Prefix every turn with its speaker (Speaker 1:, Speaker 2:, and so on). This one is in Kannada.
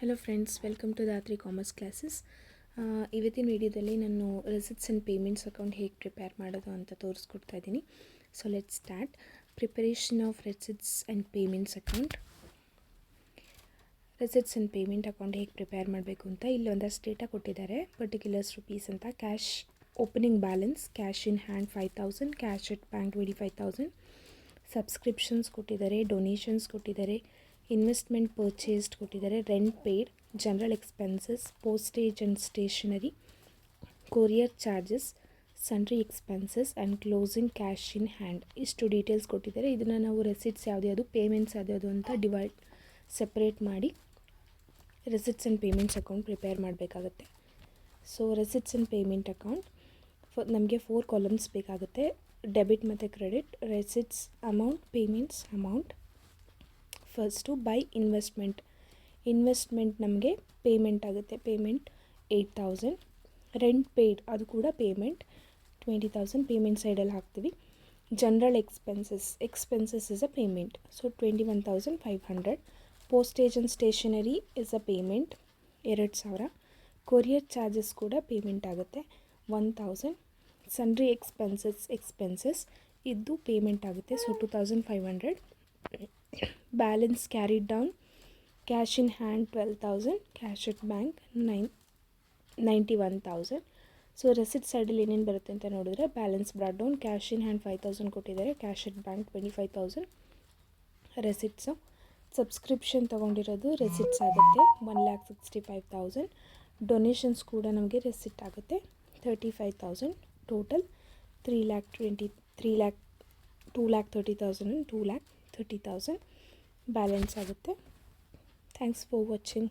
Speaker 1: Hello friends, welcome to Dhatri commerce classes. ಇವತ್ತಿನ ವಿಡಿಯೋದಲ್ಲಿ ನಾನು ರಿಸಿಪ್ಟ್ಸ್ ಆ್ಯಂಡ್ ಪೇಮೆಂಟ್ಸ್ ಅಕೌಂಟ್ ಹೇಗೆ ಪ್ರಿಪೇರ್ ಮಾಡೋದು ಅಂತ ತೋರಿಸ್ಕೊಡ್ತಾ ಇದ್ದೀನಿ. So let's start. Preparation of receipts and payments account. Receipts and payment account ಹೇಗೆ ಪ್ರಿಪೇರ್ ಮಾಡಬೇಕು ಅಂತ ಇಲ್ಲಿ ಒಂದಷ್ಟು ಡೇಟಾ ಕೊಟ್ಟಿದ್ದಾರೆ. ಪರ್ಟಿಕ್ಯುಲರ್ಸ್ ರುಪೀಸ್ ಅಂತ. Cash opening balance, cash in hand 5,000, cash at bank 25,000, subscriptions ಕೊಟ್ಟಿದ್ದಾರೆ, ಡೊನೇಷನ್ಸ್ ಕೊಟ್ಟಿದ್ದಾರೆ, ಇನ್ವೆಸ್ಟ್ಮೆಂಟ್ ಪರ್ಚೇಸ್ಡ್ ಕೊಟ್ಟಿದ್ದಾರೆ, rent paid, general expenses, postage and stationery, courier charges, sundry expenses and closing cash in hand. ಇಷ್ಟು ಡೀಟೇಲ್ಸ್ ಕೊಟ್ಟಿದ್ದಾರೆ. ಇದನ್ನು ನಾವು ರೆಸಿಟ್ಸ್ ಯಾವ್ದು ಪೇಮೆಂಟ್ಸ್ ಯಾವ್ದು ಅಂತ ಸೆಪ್ರೇಟ್ ಮಾಡಿ receipts and payments account prepare ಮಾಡಬೇಕಾಗುತ್ತೆ. So receipts and payment account ನಮಗೆ 4 ಕಾಲಮ್ಸ್ ಬೇಕಾಗುತ್ತೆ. ಡೆಬಿಟ್ ಮತ್ತು credit, receipts amount, payments amount. First buy investment ನಮಗೆ ಪೇಮೆಂಟ್ ಆಗುತ್ತೆ. ಪೇಮೆಂಟ್ 8,000. ರೆಂಟ್ ಪೇಯ್ಡ್ ಅದು ಕೂಡ ಪೇಮೆಂಟ್ 20,000 ಪೇಮೆಂಟ್ ಸೈಡಲ್ಲಿ ಹಾಕ್ತೀವಿ. General expenses is a payment, so 21,500. Postage and stationery is a payment 2,000. Courier charges ಕೂಡ ಪೇಮೆಂಟ್ ಆಗುತ್ತೆ 1,000. ಸನ್ರಿ ಎಕ್ಸ್ಪೆನ್ಸಸ್ ಇದು ಪೇಮೆಂಟ್ ಆಗುತ್ತೆ, so 2,500. Balance carried down, cash in hand 12,000, cash at bank 91,000. So receipt ಸೈಡಲ್ಲಿ ಏನೇನು ಬರುತ್ತೆ ಅಂತ ನೋಡಿದ್ರೆ, balance brought down, cash in hand 5,000 ಕೊಟ್ಟಿದ್ದಾರೆ, cash at bank 25,000. ರೆಸಿಟ್ಸು subscription ತೊಗೊಂಡಿರೋದು receipts ಆಗುತ್ತೆ 1,65,000. ಡೊನೇಷನ್ಸ್ ಕೂಡ ನಮಗೆ ರೆಸಿಟ್ ಆಗುತ್ತೆ 35,000. ಟೋಟಲ್ 2,30,000 and 2,30,000 ಬ್ಯಾಲೆನ್ಸ್ ಆಗುತ್ತೆ. Thanks for watching.